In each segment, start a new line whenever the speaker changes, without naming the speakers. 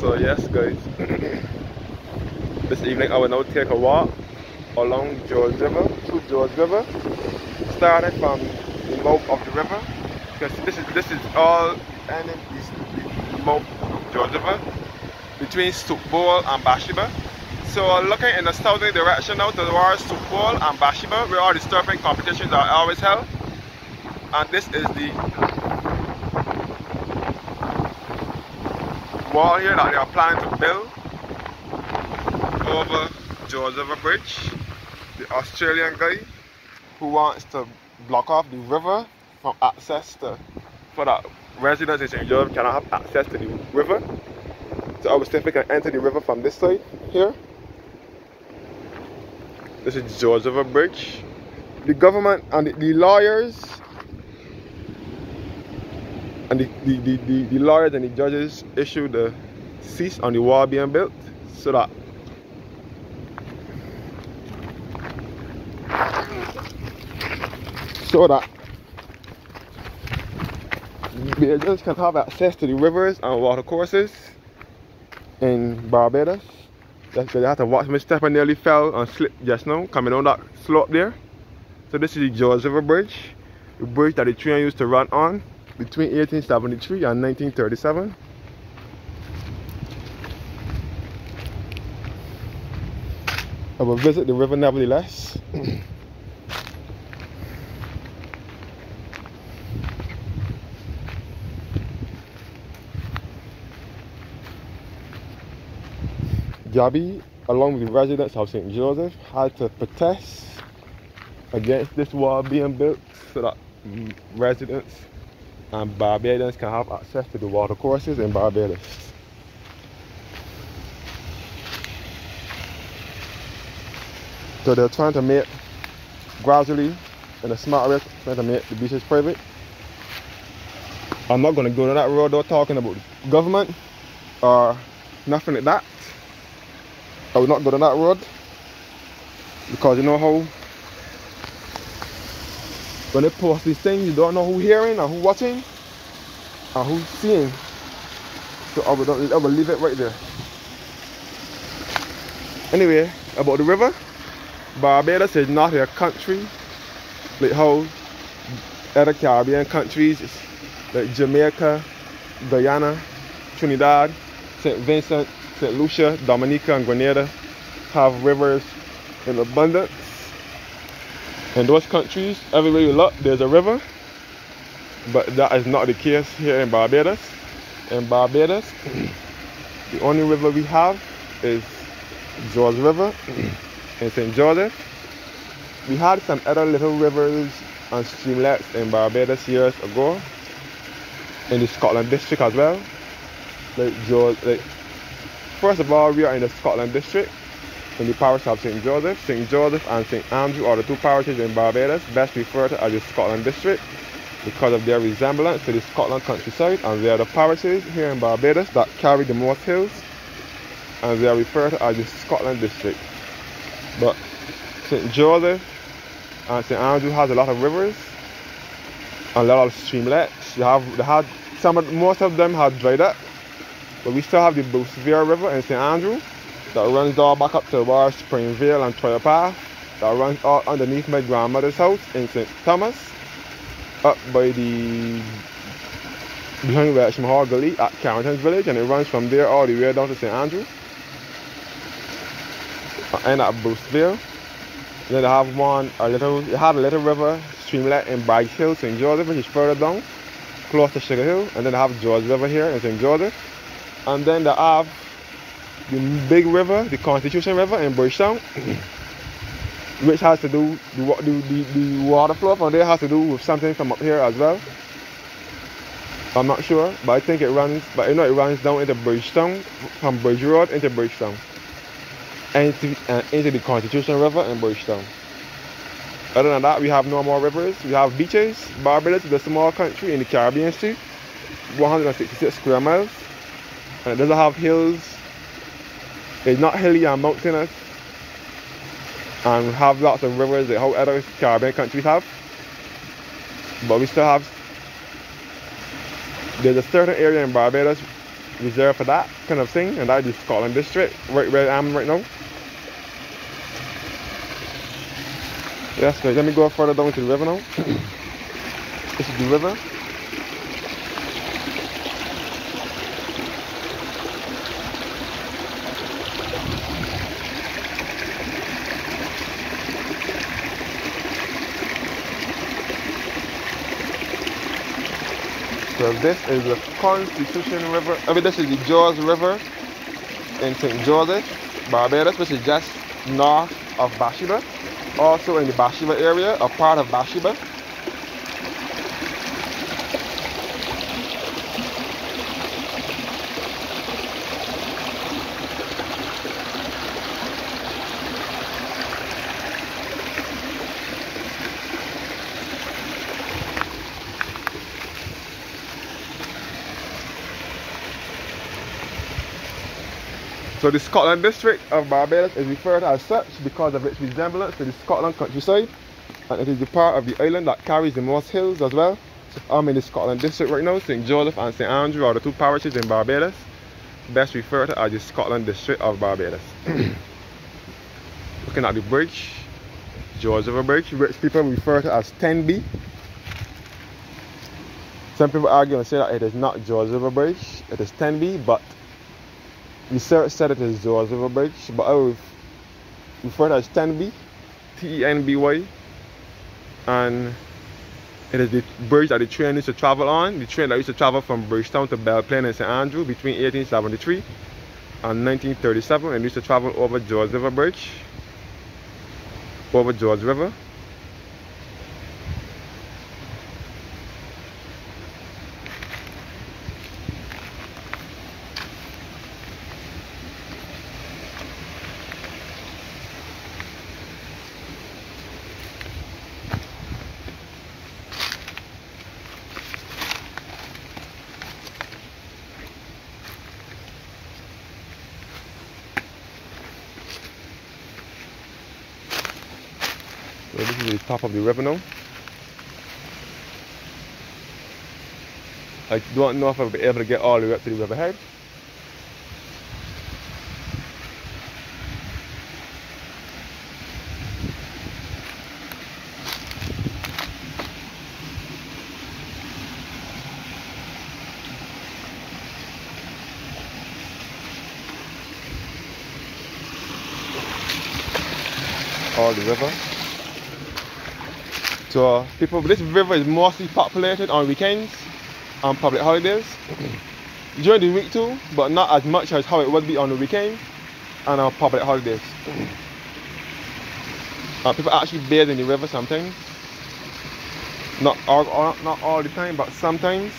So yes guys, this evening I will now take a walk along George River, through George River, starting from the mouth of the river, because this is all ending the mouth of George River, between Soup Bowl and Bathsheba. So looking in the southerly direction now towards Soup Bowl and Bathsheba, where all the surfing competitions are always held. And this is the wall here that they are planning to build over George River Bridge. The Australian guy who wants to block off the river from access to, for that residents in St. George cannot have access to the river. So I was thinking we can enter the river from this side here. This is George River Bridge. The government and the lawyers and the lawyers and the judges issued the cease on the wall being built so that the judges can have access to the rivers and water courses in Barbados. That's because I had to watch my step and nearly fell and slipped just now coming down that slope there. So this is the George River Bridge, the bridge that the train used to run on between 1873 and 1937. I will visit the river nevertheless. Gabby, along with the residents of St. Joseph, had to protest against this wall being built so that residents and Barbadians can have access to the water courses in Barbados. So they're trying to make, gradually, in a smart way, trying to make the beaches private. I'm not going to go to that road though, talking about government or nothing like that. I will not go to that road because you know how when they post these things, you don't know who's hearing or who's watching or who's seeing. So I will leave it right there. Anyway, about the river, Barbados is not a country like how other Caribbean countries like Jamaica, Guyana, Trinidad, St. Vincent, St. Lucia, Dominica, and Grenada have rivers in abundance. In those countries, everywhere you look, there's a river, but that is not the case here in Barbados. In Barbados, the only river we have is George River in St. Joseph. We had some other little rivers and streamlets in Barbados years ago, in the Scotland district as well. First of all, we are in the Scotland district, in the parish of St. Joseph. St. Joseph and St. Andrew are the two parishes in Barbados best referred to as the Scotland district because of their resemblance to the Scotland countryside, and they are the parishes here in Barbados that carry the most hills, and they are referred to as the Scotland district. But St. Joseph and St. Andrew has a lot of rivers and a lot of streamlets. Most of them have dried up. But we still have the Boussevere River in St. Andrew that runs all back up towards Springvale and Troyer Path, that runs all underneath my grandmother's house in St. Thomas, up by behind Welsham Hall Gully at Carrington's Village, and it runs from there all the way down to St. Andrew and at Boussevere. Then they have a little river streamlet in Bag Hill, St. Joseph, which is further down, close to Sugar Hill, and then they have George River here in St. Joseph. And then they have the big river, the Constitution River in Bridgetown, which has to do, the water flow from there has to do with something from up here as well. I'm not sure, but I think it runs, it runs down into Bridgetown, from Bridge Road into Bridgetown, and into the Constitution River in Bridgetown. Other than that, we have no more rivers. We have beaches. Barbados is a small country in the Caribbean Sea, 166 square miles. And it doesn't have hills. It's not hilly and mountainous. And we have lots of rivers like how other Caribbean countries have. But we still have, there's a certain area in Barbados reserved for that kind of thing, and that is Scotland District, right where I am right now. Yes, guys, let me go further down to the river now. This is the river. So this is the Constitution River. I mean, this is the George River in St. Joseph, Barbados, which is just north of Bathsheba. Also in the Bathsheba area, a part of Bathsheba. So the Scotland District of Barbados is referred to as such because of its resemblance to the Scotland countryside, and it is the part of the island that carries the most hills as well. So I'm in the Scotland District right now. St. Joseph and St. Andrew are the two parishes in Barbados, best referred to as the Scotland District of Barbados. Looking at the bridge, George River Bridge, which people refer to as 10B. Some people argue and say that it is not George River Bridge, it is 10B, but research said it is George River Bridge, but I would refer to it as 10B, T-E-N-B-Y, and it is the bridge that the train used to travel on, the train that used to travel from Bridgetown to Belplain and St. Andrew between 1873 and 1937, and used to travel over George River Bridge, over George River. So this is the top of the river now. I don't know if I'll be able to get all the way up to the riverhead. All the river. So people, this river is mostly populated on weekends and public holidays. During the week too, but not as much as how it would be on the weekend and on public holidays. People actually bathe in the river sometimes. Not all the time, but sometimes.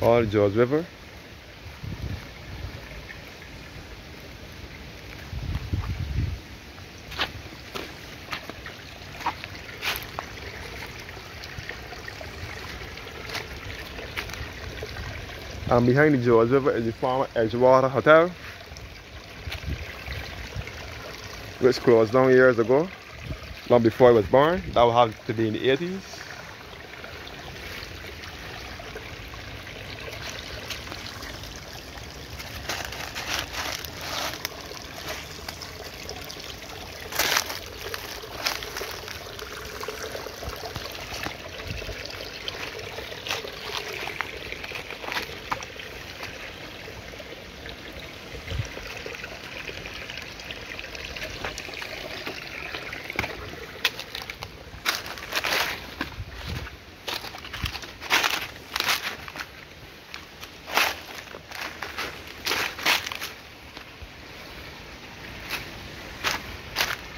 All George River. And behind the George River is the former Edgewater Hotel, which closed down years ago, long before I was born. That would have to be in the 80s.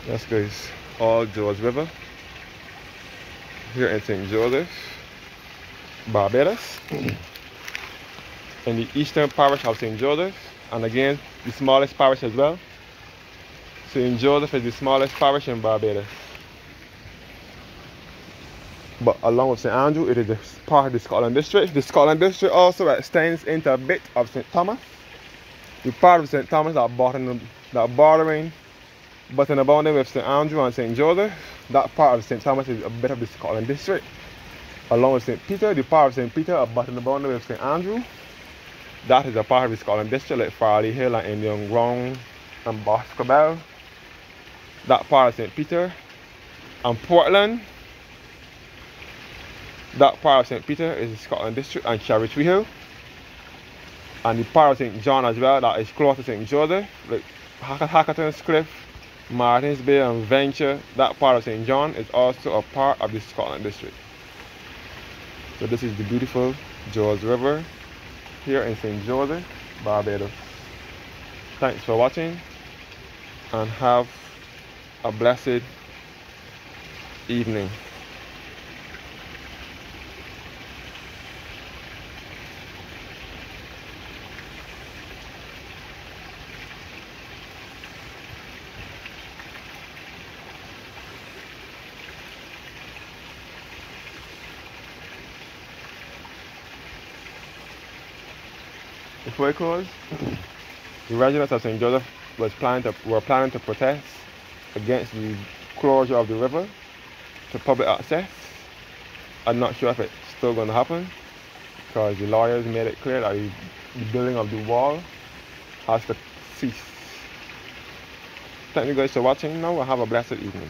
Yes guys, all George River here in St. Joseph, Barbados, in the eastern parish of St. Joseph, and again the smallest parish as well. St. Joseph is the smallest parish in Barbados. But along with St. Andrew, it is a part of the Scotland District. The Scotland District also extends into a bit of St. Thomas. The part of St. Thomas that bordering, but in the boundary with St. Andrew and St. Joseph, that part of St. Thomas is a bit of the Scotland District. Along with St. Peter, the part of St. Peter abutting the boundary with St. Andrew, that is a part of the Scotland District, like Farley Hill and Indian Ground and Boscobel. That part of St. Peter. And Portland, that part of St. Peter is the Scotland District and Cherry Tree Hill. And the part of St. John as well, that is close to St. Joseph, like Hackerton's Cliff, Martins Bay and Venture, that part of St. John is also a part of the Scotland District. So this is the beautiful George River here in St. Joseph, Barbados. Thanks for watching and have a blessed evening. Before it closed, the residents of St. Joseph were planning to protest against the closure of the river to public access. I'm not sure if it's still going to happen because the lawyers made it clear that the building of the wall has to cease. Thank you guys for watching now and have a blessed evening.